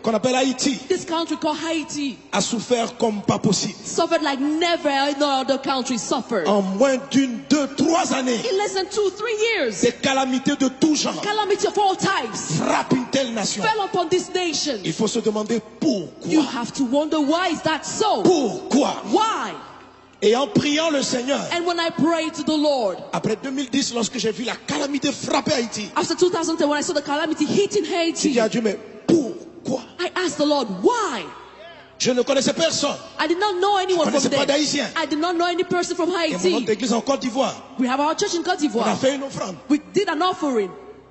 qu'on appelle Haïti, This country called Haiti a souffert comme pas possible. suffered like never no other country suffered. En moins d'une, 2, 3 années, In less than 2-3 years, des calamités de tout genre calamity of all types frappent une telle nation. fell upon this nation. Il faut se demander You pourquoi. have to wonder, why is that so? Pourquoi? Why? Et en priant le Seigneur, And when I prayed to the Lord, après 2010, lorsque j'ai vu la calamité frapper Haïti, after 2010, when I saw the calamity hitting j'ai dit Haiti, à Dieu, mais pourquoi? I asked the Lord, why? Je ne connaissais personne. I did not know anyone Je ne from connaissais pas there. d'Haïtien. I did not know any person from Et mon autre Haiti. église en Côte d'Ivoire, We have our church in Côte on a d'Ivoire. fait une offrande. We did an offering,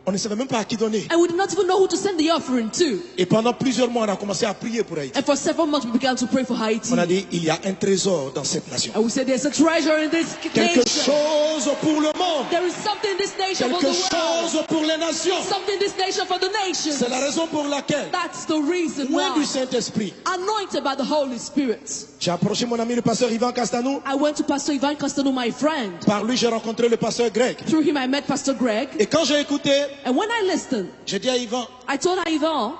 On ne savait même pas à qui donner. and we did not even know who to send the offering to. Et pendant plusieurs mois, on a commencé à prier pour Haïti. And for several months, we began to pray for Haiti. On a dit, il y a un trésor dans cette nation. And we said, there's a treasure in this Quelque nation. chose pour le monde. There is something in this nation for the Quelque world. chose pour les nations. Something in this nation for the nations. C'est la raison pour laquelle, That's the reason loin du why. Saint-Esprit, Anointed by the Holy Spirit. j'ai approché mon ami le pasteur Ivan Castanou. I went to Pastor Ivan Costello, my friend. Par lui, j'ai rencontré le pasteur Greg. Through him, I met Pastor Greg. Et quand j'ai écouté, And when I listened, j'ai dit à Ivan, I told Ivan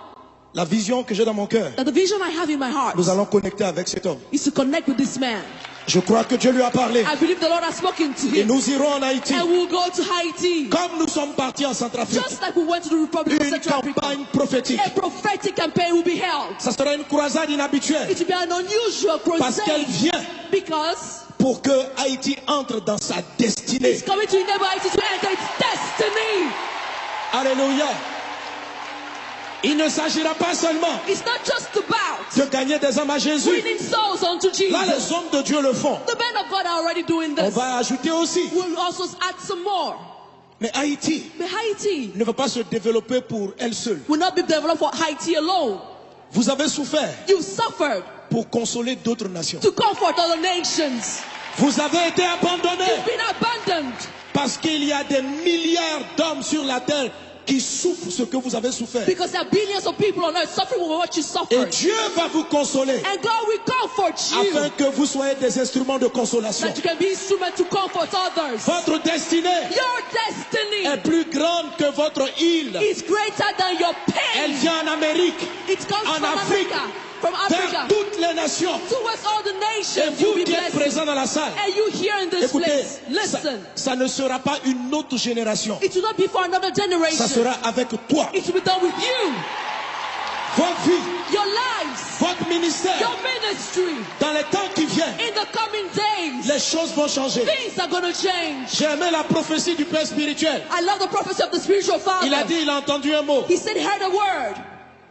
la vision que j'ai dans mon cœur, that the vision I have in my heart nous allons connecter avec cet homme. is to connect with this man. Je crois que Dieu lui a parlé. I believe the Lord has spoken to Et him. nous irons en Haïti. And we'll go to Haiti. Comme nous sommes partis en Centrafrique, Just like we went to the Republic of une Central Africa. campagne prophétique. A prophetic campaign will be held. Ça sera une croisade inhabituelle. It will be an unusual Parce qu'elle crusade vient because pour que Haïti entre dans sa destinée. it's coming to enable Haiti to enter its destiny. Alléluia. Il ne s'agira pas seulement It's not just about de gagner des âmes à Jésus. winning souls unto Là, Jesus. les hommes de Dieu le font. The men of God are already doing On this. va ajouter aussi. We'll also add some more. Mais Haïti But Haiti ne va pas se développer pour elle seule. will not be developed for Haiti alone. Vous avez souffert You've suffered pour consoler d'autres nations. to comfort other nations. Vous avez été abandonnés You've been abandoned parce qu'il y a des milliards d'hommes sur la terre qui souffrent ce que vous avez souffert. because there are billions of people on earth suffering with what you Et suffered. Dieu va vous consoler And God will comfort afin you que vous soyez des instruments de consolation. that you can be instrument to comfort others. Votre destinée Your destiny est plus grande que votre île. is greater than your Elle pain. vient en Amérique, It comes en from Afrique, Africa, from vers Africa, toutes les nations. towards all the Et nations. You'll vous be qui êtes blessed. présents dans la salle, And you here in this écoutez, place, ça, listen. ça ne sera pas une autre génération. It will not be for another Ça generation. sera avec toi. It will be done with you, Votre vie, your lives, votre ministère. your ministry. Dans les temps qui viennent, In the coming days, les choses vont changer. things are going to change. J'ai aimé la prophétie du Père spirituel. I love the prophecy of the spiritual Il a father. dit, il a entendu un mot. He said he heard a word,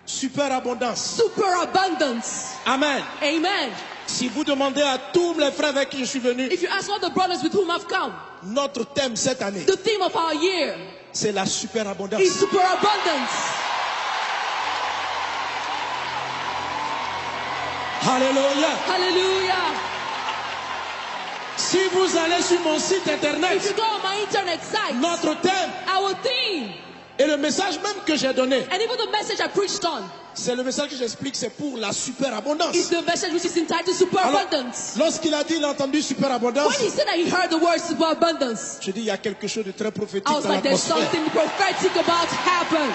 Superabondance. super abundance. Amen. Amen. Si vous demandez à tous les frères avec qui je suis venu, If you ask all the brothers with whom I've come, notre thème cette année, the theme of our year c'est la superabondance. is super abundance. Alléluia. Hallelujah. Si vous allez sur mon site If you internet, go on my internet site, notre thème our theme, et le message même que j'ai donné, and even the message I preached on, c'est le message que j'explique, c'est pour la superabondance. is the message which is entitled super Alors, abundance. lorsqu'il a dit, il a entendu superabondance, When he said that he heard the word super abundance, je dis, il y a quelque chose de très prophétique I was dans like, there's l'atmosphère. something prophetic about to happen.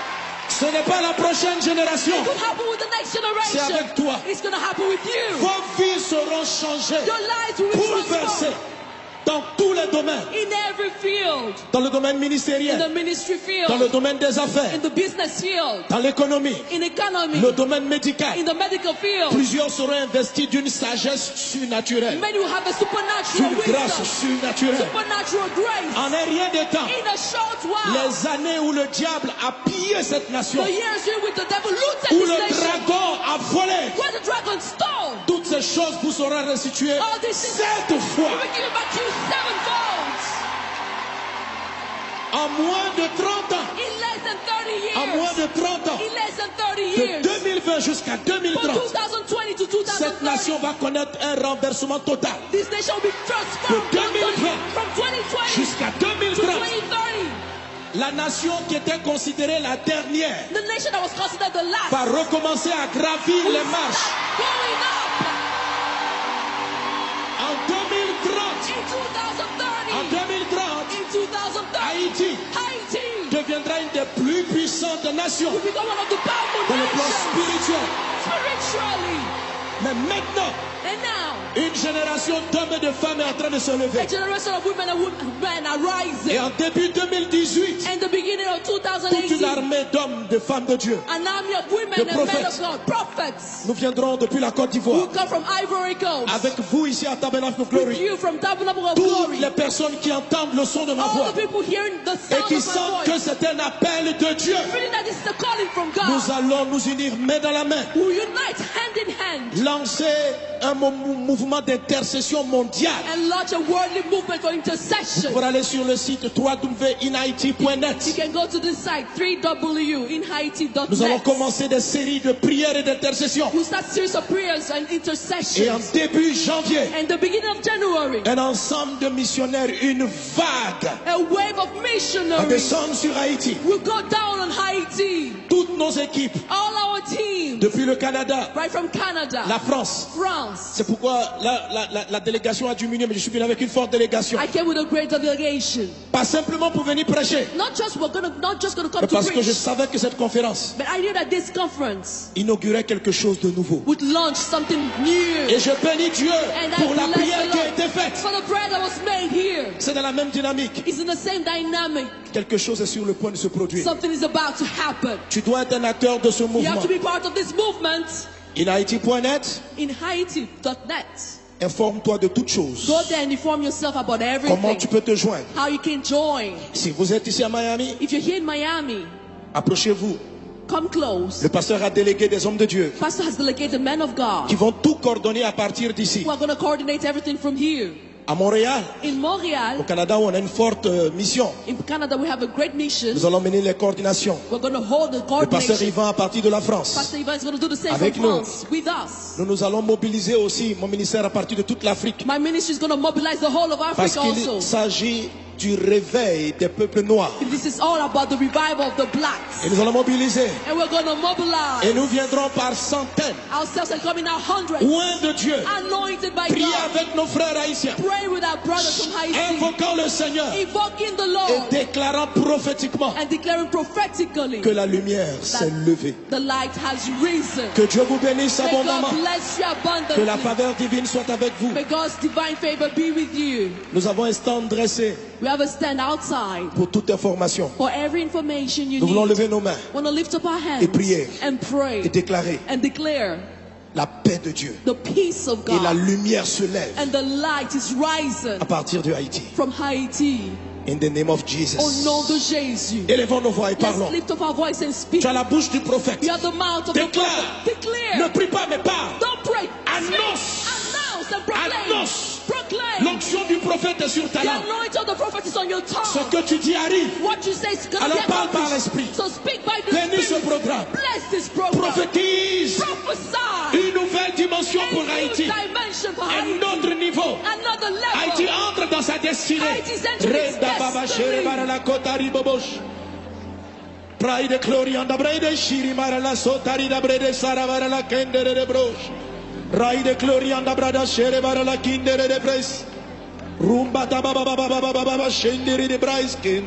Ce n'est pas la prochaine génération, It could happen with the next c'est generation. avec toi. It's going to happen with you. Vos vies seront changées, Your lives will be bouleversées transformed dans tous les domaines. in every field. Dans le domaine In ministériel, the ministry dans le field, domaine des affaires, in the business field, dans l'économie, in economy, le domaine médical. in the medical field. Plusieurs seront investis d'une sagesse surnaturelle, Many will have a supernatural d'une grâce wisdom, surnaturelle. supernatural grace. En un rien de temps, In a short while, les années où le diable a pillé cette nation, the years in which the devil looted où this le nation, dragon a volé, where the dragon stole, toutes ces choses vous seront restituées all these things 7 will fois. be given back to you sevenfold. En moins de 30 ans, In less than 30 en moins years. de 30 ans, In less than 30 de years. 2020 jusqu'à From 2030, 2020 to cette 2030, nation va connaître un renversement total. this nation will be transformed De 2020 from 2020 Jusqu'à to 2030, 2030. la nation qui était considérée la dernière The nation that was considered the last va recommencer à gravir les marches. going up En 2030, in 2030. en 2030, In 2030, Haïti Haiti deviendra une des plus puissantes nations will become one of the powerful dans le plan nations spirituel. Mais maintenant, And now, une génération d'hommes et de femmes est en train de se lever. a generation of women and men are Et rising. en début 2018, In the beginning of toute une 2018, armée d'hommes, de femmes de Dieu, an army of women de and men prophets. of God, prophets, nous viendrons depuis la Côte who d'Ivoire. come from Ivory Coast, Avec vous ici à Tabernacle of with Glory. you from Tabernacle of Toutes Glory, les personnes qui entendent le son de ma all voix the people hearing the et sound qui of my sentent que voice, c'est un appel de Dieu, feeling that this is a calling from nous God, allons nous unir main dans la main, who unite hand in hand lancer un mouvement d'intercession mondiale. and launch a worldly movement for intercession. Pour aller sur le site You www.inhaiti.net, can go to the site 3w.inhaiti.net. nous allons commencer des séries de prières et d'intercession. You start series of prayers and Et en intercessions. début janvier, And the beginning of January, un ensemble de missionnaires, une vague, a wave of va missionaries descendre sur Haïti. will go down on Haiti. Toutes nos équipes, All our teams, depuis le Canada, right from Canada, la France. France. C'est pourquoi la délégation a diminué, mais je suis venu avec une forte délégation. I came with a great delegation. Pas simplement pour venir prêcher, Not just gonna come mais to parce que je preach, savais que cette conférence but I knew that this conference inaugurait quelque chose de nouveau. would launch something new. Et je bénis Dieu And I pour la bless prière the qui a Lord été faite. for the prayer that was made here. C'est dans la même dynamique. It's in the same dynamic. Quelque chose est sur le point de se produire. Something is about to happen. Tu dois être un acteur de ce You mouvement. have to be part of this movement. InHaiti.net, In Haiti.net. informe-toi de toutes choses. Go there and inform yourself about Comment tu everything. peux te joindre. How you can join. Si vous êtes ici à Miami, If you're here in Miami, approchez-vous. come close. Le pasteur a délégué des hommes de Dieu Pastor has delegated men of qui God vont tout coordonner à partir d'ici. who are going to coordinate everything from here. À Montréal, In au Montreal, Canada, où on a une forte mission. in Canada, we have a great mission. Nous allons mener les coordinations. We're going to hold the Le pasteur coordination. Yvan à partir de la France. Pastor Ivan is going to do the same Avec from nous. France with us. Nous allons mobiliser aussi mon ministère à partir de toute l'Afrique. My ministry is going to mobilize the whole of Parce Africa qu'il also. s'agit du réveil des peuples noirs. This is all about the revival of the blacks. Et nous allons mobiliser. And we're going to mobilize Et nous viendrons par centaines, ourselves and coming out hundreds, loin de Dieu, anointed by prier God, avec nos frères haïtiens, pray with our brothers from Haiti, invoquant le Seigneur invoking the et Lord, déclarant prophétiquement and declaring prophetically que la lumière s'est levée. the light has risen. Que Dieu vous bénisse May abondamment. God bless you Que la abundantly. faveur divine soit avec vous. May God's divine favor be with you. Nous avons un stand dressé We have a stand outside pour toute information. for every information you Nous voulons need. lever nos mains Want to lift up our hands Et prier. and pray et déclarer and declare la paix de Dieu. the peace of Et la God, lumière se lève and the light is rising à partir de Haïti. from Haiti. In the name of Au Jesus. nom de Jésus. Élevons nos voix et Let's parlons. lift up our voice and speak. Tu as la bouche du prophète. You have the mouth of the Déclare. prophet. Ne Declare. prie pas mais parle. Don't pray. Annonce. Speak. Announce and proclaim. Annonce. Proclaim. L'onction du prophète est sur ta The langue. anointing of the prophet is on your Ce tongue. que tu dis arrive. What you say is going to Alors get parle par accomplished. l'esprit. So speak by the Bénis ce Spirit. programme. Bless this program. Prophétise Prophesy. une nouvelle dimension A pour new Haïti. dimension for Un Haiti. autre niveau. Another level. Haïti entre dans sa destinée. Haïti's entering its Reda baba destiny. shere bara la kota ribobosh. Pride glory and the brede shiri mara la sotari da brede sara bara la kendere de brosh. Ride glory and the brada shere bara la kindere de bres. Rumba ta baba baba baba baba shendere de braiskin.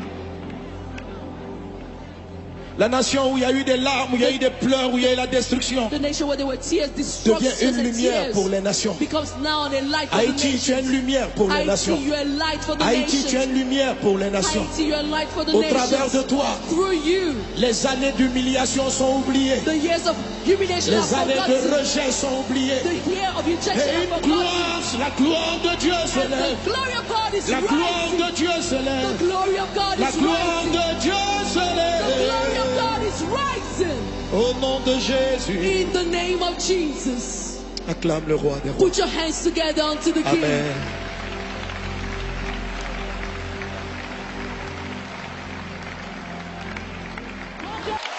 La nation où il y a eu des larmes, où il y a eu des pleurs, où il y a eu la destruction, The nation where there were tears, devient destructions une and lumière pour tears les nations. becomes now a light for the Haïti, tu es une nations. lumière pour les Haïti, nations. you are a light for the Haïti, tu es nations. une lumière pour les nations. Haïti, you are a light for the Au travers de nations. toi, Through you, les années d'humiliation sont oubliées. the years of humiliation Les are années de forgotten. rejet sont oubliées. The year of rejection Et are une forgotten. gloire, la gloire de Dieu se And lève. the glory of God is La gloire rising. de Dieu se The lève. glory of God La is gloire rising. de Dieu se The glory of lève. God is rising. Au nom de Jésus, In the name of Jesus. acclame le roi des rois. Put your hands together unto the King. Amen.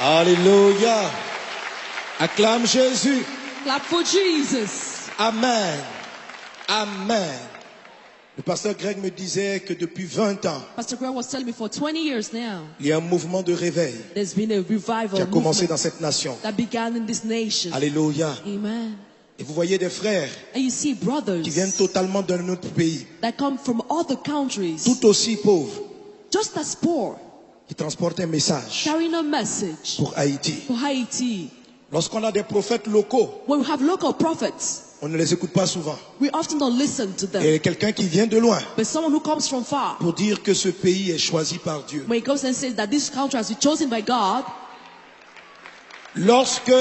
Alléluia. Acclame Jésus. Clap for Jesus. Amen. Amen. Le pasteur Greg me disait que depuis 20 ans, Pastor Greg was telling me for 20 years now, il y a un mouvement de réveil there's been a revival qui a commencé dans movement cette nation. that began in this nation. Alléluia. Amen. Et vous voyez des frères And you see brothers qui viennent totalement d'un autre pays, that come from other countries, tout aussi pauvres, just as poor, qui transportent un message carrying a message pour Haïti. for Haiti. Lorsqu'on a des prophètes locaux, When we have local prophets, on ne les écoute pas souvent. we often don't listen to them. Et quelqu'un qui vient de loin But someone who comes from far, pour dire que ce pays est choisi par Dieu. when he comes and says that this country has been chosen by God, Lorsque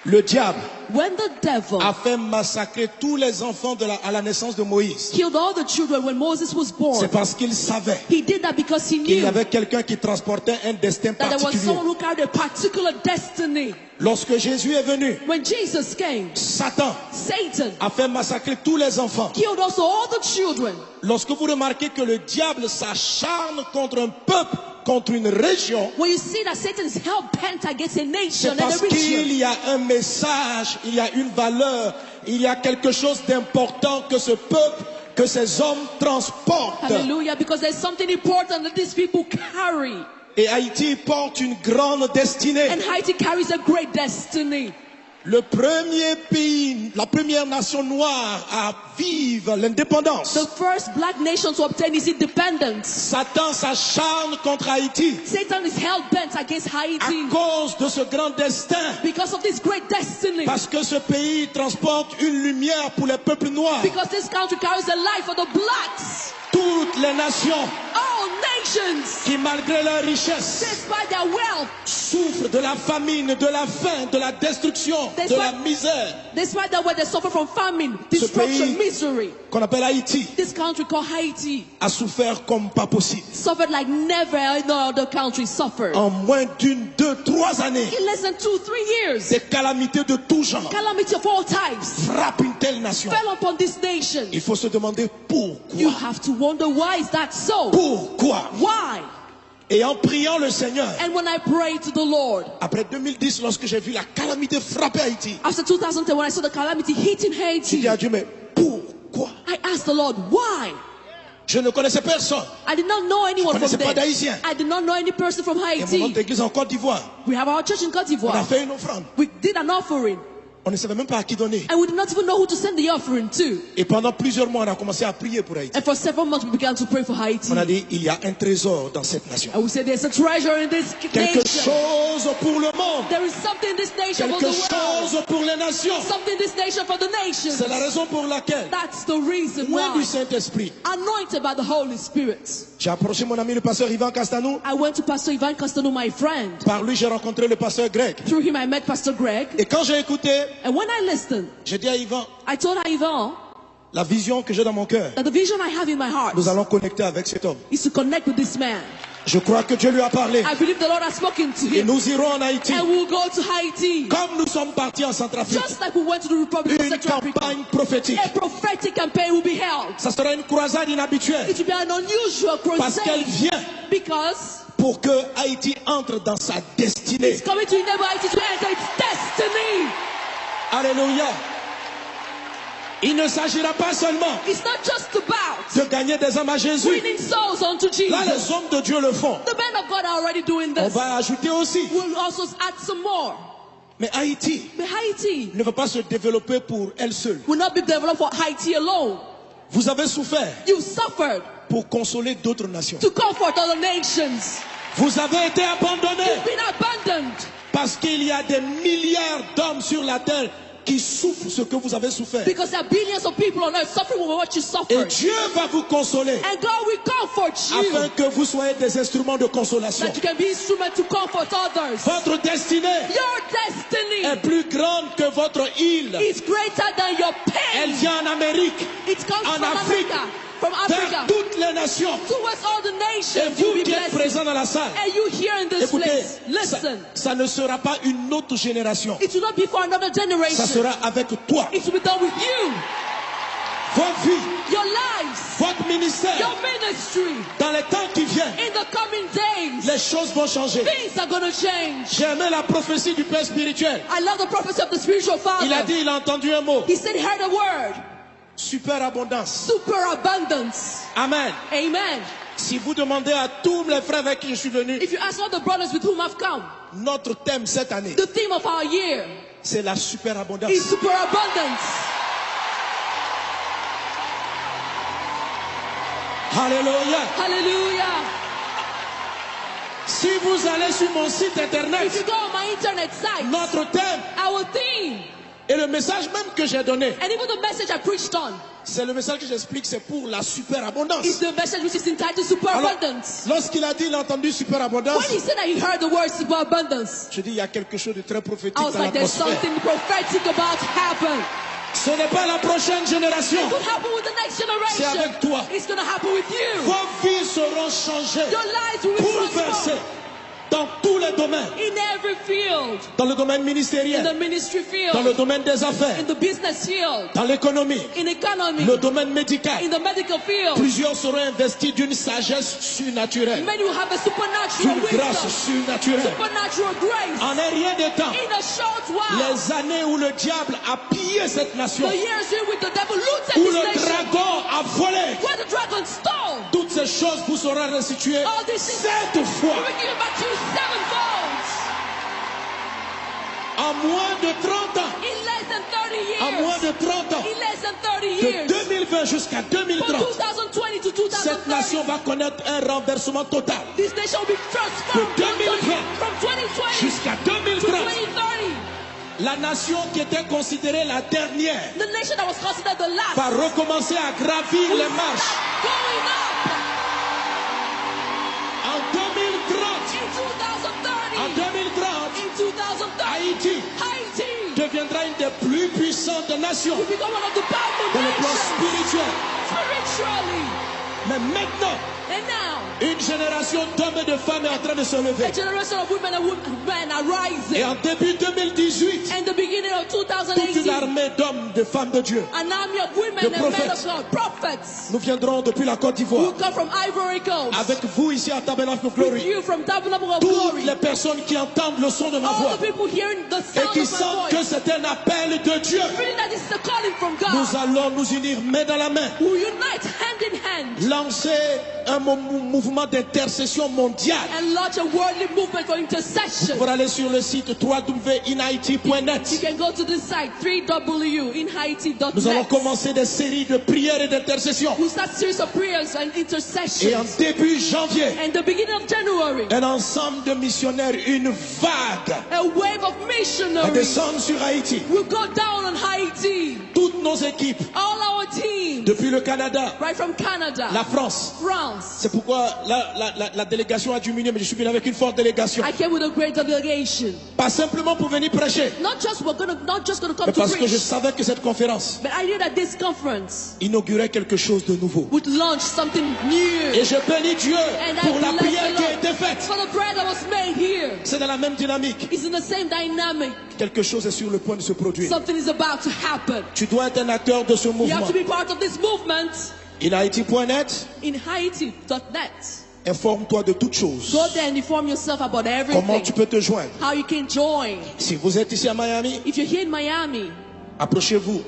le diable when the devil a fait massacrer tous les enfants à la naissance de Moïse, killed all the children when Moses was c'est born, parce qu'il savait he did that because he qu'il y knew avait quelqu'un qui transportait un destin that there was particulier. someone who carried a particular destiny. Lorsque Jésus est venu, When Jesus came, Satan Satan a fait massacrer tous les enfants. killed also all the children. Lorsque vous remarquez que le diable s'acharne contre un peuple, contre une région, When you see that Satan is hell-bent against a c'est nation and parce a region, qu'il y a un message, il y a une valeur, il y a quelque chose d'important que ce peuple, que ces hommes transportent. hallelujah, because there's something important that these people carry. Et Haïti porte une grande destinée. And Haiti carries a great destiny. Le premier pays, la première nation noire à vivre l'indépendance. The first black nation to obtain its independence. Satan s'acharne contre Haïti Satan is hell-bent against à Haiti cause de ce grand destin. because of this great destiny. Parce que ce pays transporte une lumière pour les peuples noirs. Because this country carries a life for the blacks. Toutes les nations All nations, qui, malgré leur richesse, despite their wealth, souffrent de la famine, de la faim, de la destruction, de la misère. despite that, where they suffer from famine, Ce destruction, pays misery, qu'on appelle Haïti this country called Haiti a souffert comme pas possible. suffered like never no other country suffered. En moins d'une, 2, 3 années, In less than 2-3 years, des calamités de tout genre calamity of all types frappent une telle nation. fell upon this nation. Il faut se demander pourquoi. You have to wonder, why is that so? Pourquoi? Why? Et en priant le Seigneur, And when I prayed to the Lord, après 2010, lorsque j'ai vu la calamité frapper Haïti, after 2010, when I saw the calamity hitting j'ai Haiti, dit à Dieu, mais pourquoi? I asked the Lord, why? Je ne connaissais personne. I did not know anyone Je from connaissais pas there. d'Haïtien. I did not know any person from Et mon Haiti. autre église en Côte d'Ivoire, We have our church in Côte on a d'Ivoire. fait une offrande. We did an offering, On ne savait même pas à qui donner. and we did not even know who to send the offering to. Et pendant plusieurs mois, on a commencé à prier pour Haïti. And for several months, we began to pray for Haiti. On a dit, il y a un trésor dans cette nation. And we said, there's a treasure in this Quelque nation. chose pour le monde. There is something in this nation for Quelque the world. chose pour les nations. Something in this nation for the nations. C'est la raison pour laquelle, That's the reason loin du why. Saint-Esprit, Anointed by the Holy Spirit. j'ai approché mon ami le pasteur Ivan Castanou. I went to Pastor Ivan Castano, my friend. Par lui, j'ai rencontré le pasteur Greg. Through him, I met Pastor Greg. Et quand j'ai écouté, And when I listened, j'ai dit à Ivan, I told Ivan la vision que j'ai dans mon cœur, that the vision I have in my heart nous allons connecter avec cet homme. is to connect with this man. Je crois que Dieu lui a parlé. I believe the Lord has spoken to Et him. nous irons en Haïti. And we'll go to Haiti. Comme nous sommes partis en Centrafrique. Just like we went to the Republic of Une Central Africa. campagne prophétique. A prophetic campaign will be held. Ça sera une croisade inhabituelle. It will be an unusual Parce qu'elle crusade. vient Because pour que Haïti entre dans sa destinée. it's coming to enable Haiti to enter its destiny. Alléluia. Il ne s'agira pas seulement It's not just about de gagner des âmes à Jésus. winning souls unto Là, Jesus. les hommes de Dieu le font. The men of God are already doing On this. va ajouter aussi. We'll also add some more. Mais Haïti But Haiti ne va pas se développer pour elle seule. will not be developed for Haiti alone. Vous avez souffert You suffered pour consoler d'autres nations. to comfort other nations. Vous avez été abandonnés You've been abandoned parce qu'il y a des milliards d'hommes sur la terre qui souffrent ce que vous avez souffert. because there are billions of people on earth suffering with what you Et suffered. Dieu va vous consoler And God will comfort you afin que vous soyez des instruments de consolation. that you can be instrument to comfort others. Votre destinée Your destiny est plus grande que votre île. is greater than your Elle pain. vient en Amérique, It comes en from Afrique, Africa, from vers Africa, toutes les nations. towards all the Et nations. You'll vous be qui êtes blessed. présents dans la salle, And you here in this écoutez, place, listen. ça ne sera pas une autre génération. It will not be for another Ça generation. sera avec toi. It will be done with you, Votre vie, your lives, votre ministère. your ministry. Dans les temps qui viennent, In the coming days, les choses vont changer. things are going to change. J'ai aimé la prophétie du Père spirituel. I love the prophecy of the spiritual Il a father. dit, il a entendu un mot. He said he heard a word, Superabondance. super abundance. Amen. Amen. Si vous demandez à tous les frères avec qui je suis venu, If you ask all the brothers with whom I've come, notre thème cette année, the theme of our year c'est la superabondance. is superabundance. Alléluia. Hallelujah. Si vous allez sur mon site If you internet, go on my internet site, notre thème our theme, et le message même que j'ai donné, and even the message I preached on, c'est le message que j'explique, c'est pour la superabondance. is the message which is entitled Superabundance. Lorsqu'il a dit, il a entendu superabondance, When he said that he heard the word superabundance, je dis, il y a quelque chose de très prophétique I was dans like, there's l'atmosphère. something prophetic about to happen. Ce n'est pas la prochaine génération. It could happen with the next C'est generation. avec toi. It's going to happen with you. Vos vies seront changées, Your lives will be bouleversées transformed dans tous les domaines. in every field. Dans le domaine In the ministériel, ministry dans le field, domaine des affaires, in the business field, dans l'économie, in economy, le domaine médical. in the medical field. Plusieurs seront investis d'une sagesse surnaturelle, Many will have a supernatural d'une grâce wisdom, surnaturelle. supernatural grace. En un rien de temps, In a short while, les années où le diable a pillé cette nation, the years in which the devil looted où this le nation, dragon a volé, where the dragon stole, toutes ces choses vous seront restituées all these things 7 fois. will be given back to you sevenfold. En moins de 30 ans, In less than 30 en moins years. de 30 ans, In less than 30 de years. 2020 jusqu'à From 2030, 2020 to cette 2030, nation va connaître un renversement total. this nation will be transformed De 2020 from 2020 jusqu'à to 2030. 2030. La nation qui était considérée la dernière The nation that was considered the last va recommencer à gravir les marches. going up En 2030, in 2030. en 2030, In 2030, Haïti Haiti deviendra une des plus puissantes nations will become one of the powerful dans le plan nations spirituel. spiritually. Mais maintenant, And now, une génération d'hommes et de femmes est en train de se lever. a generation of women and men are rising. Et en début 2018, And the beginning of toute une 2018, armée d'hommes, de femmes de Dieu, an army of women de and men prophètes. of God, prophets, nous viendrons depuis la Côte who d'Ivoire. come from Ivory Coast, Avec vous ici à Tabernacle of with Glory. you from Tabernacle of Toutes Glory, les personnes qui entendent le son de ma voix all the people hearing the et sound qui of my sentent que voice, c'est un appel de Dieu, feeling that this is a calling from nous God, allons nous unir main dans la main, who unite hand in hand lancer un mouvement d'intercession mondiale. and launch a worldly movement for intercession. Pour aller sur le site You www.inhaiti.net, can go to the site www.inhaiti.net. nous allons commencer des séries de prières et d'intercession. We'll start series of prayers and Et en intercessions. début janvier, And the beginning of January, un ensemble de missionnaires, une vague, a wave of va missionaries descendre sur Haïti. will go down on Haiti. Toutes nos équipes, All our teams, depuis le Canada, right from Canada, la France. France. C'est pourquoi la délégation a diminué, mais je suis venu avec une forte délégation. I came with a great delegation. Pas simplement pour venir prêcher, Not just gonna come mais to parce que je preach, savais que cette conférence but I knew that this conference inaugurait quelque chose de nouveau. would launch something new. Et je bénis Dieu And I pour la bless prière the qui a Lord été faite. for the prayer that was made here. C'est dans la même dynamique. It's in the same dynamic. Quelque chose est sur le point de se produire. Something is about to happen. Tu dois être un acteur de ce You mouvement. have to be part of this movement. InHaiti.net, In Haiti.net. informe-toi de toutes choses. Go there and inform yourself about Comment tu everything. peux te joindre? How you can join. Si vous êtes ici à Miami, If you're here in Miami, approchez-vous.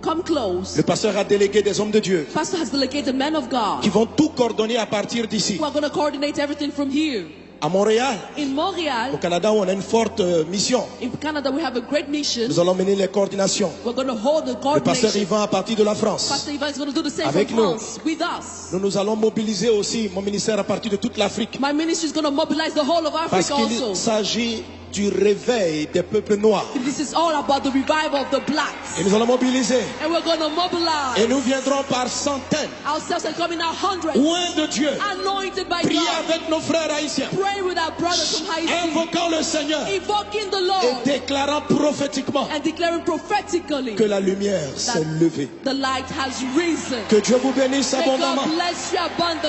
come close. Le pasteur a délégué des hommes de Dieu Pastor has delegated men of qui God vont tout coordonner à partir d'ici. who are going to coordinate everything from here. À Montréal, In au Montreal, Canada, où on a une forte mission. in Canada, we have a great mission. Nous allons mener les coordinations. We're going to hold the Le pasteur coordination. Yvan à partir de la France. Pastor Ivan is going to do the same Avec from nous. France with us. Nous allons mobiliser aussi mon ministère à partir de toute l'Afrique. My ministry is going to mobilize the whole of Parce Africa qu'il also. s'agit du réveil des peuples noirs. This is all about the revival of the blacks. Et nous allons mobiliser. And we're going to mobilize Et nous viendrons par centaines, ourselves and come in our hundreds, loin de Dieu, anointed by prier God, avec nos frères haïtiens, praying with our brothers from Haiti, invoquant le Seigneur invoking the et Lord, déclarant prophétiquement and declaring prophetically que la lumière s'est levée. the light has risen. Que Dieu vous bénisse May abondamment. God bless you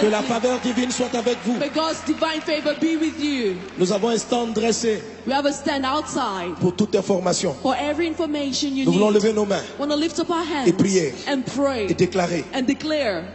Que la abundantly. faveur divine soit avec vous. May God's divine favor be with you. Nous avons un stand dressé We have a stand outside pour toute information. for every information you Nous voulons need. lever nos mains Want to lift up our hands Et prier. and pray et déclarer and declare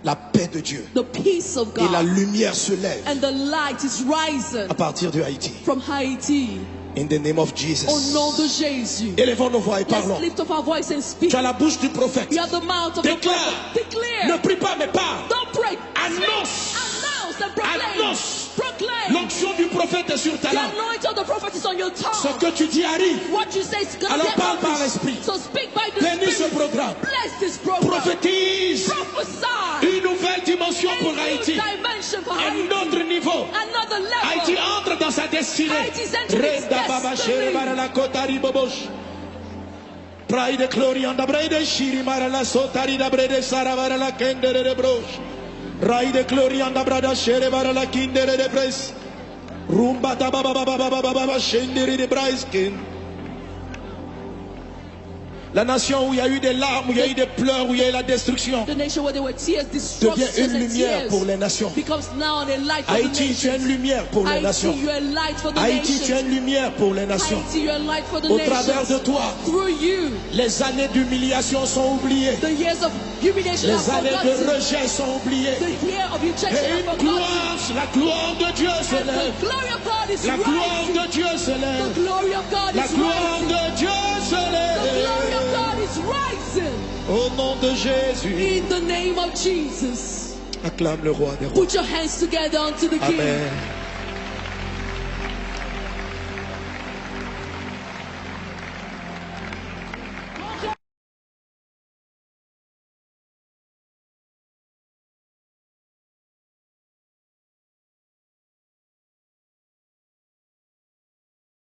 la paix de Dieu. the peace of Et la God, lumière se lève and the light is rising à partir de Haïti. from Haiti. In the name of Au Jesus. nom de Jésus. Élevons nos voix et Let's parlons. lift up our voice and speak. Tu as la bouche du prophète. You have the mouth of the Déclare. prophet. Declare. Ne prie pas mais parle. Don't pray. Annonce. Speak. Announce and proclaim. Annonce. Proclaim. L'onction du prophète est sur ta The langue. anointing of the prophet is on your Ce tongue. que tu dis arrive. What you say is going to Alors be parle par accomplished. l'esprit. So speak by the Bénis ce Spirit. programme. Bless this program. Prophétise Prophesy. une nouvelle dimension A pour new Haïti. dimension for Un Haiti. autre niveau niveau. Another level. Haïti entre dans sa destinée. Haïti's entering its Reda baba shere destiny. bara la kotari bobosh. Pride glory and the brede shiri mara la sotari da brede sara bara la kendere de brosh. Ride glory and the brada shere bara la kindere de bres. Rumba da baba baba baba baba shendere de braiskin. La nation où il y a eu des larmes, où il y a eu des pleurs, où il y a eu la destruction, The nation where there were tears, devient destruction une and lumière tears pour les nations. becomes now a light for the Haïti, tu es une nations. lumière pour les Haïti, nations. you are a light for the Haïti, tu es nations. une lumière pour les nations. Haïti, you are a light for the Au travers de nations. toi, Through you, les années d'humiliation sont oubliées. the years of humiliation Les are années de forgotten. rejet sont oubliées. The year of rejection Et are une forgotten. gloire, la gloire de Dieu And s'élève. the glory of God is La gloire rising. de Dieu The s'élève. glory of God La is gloire rising. de Dieu The glory of s'élève. God is rising. Au nom de Jésus. In the name of Jesus. Acclame le roi des rois. Put your hands together unto the King. Amen.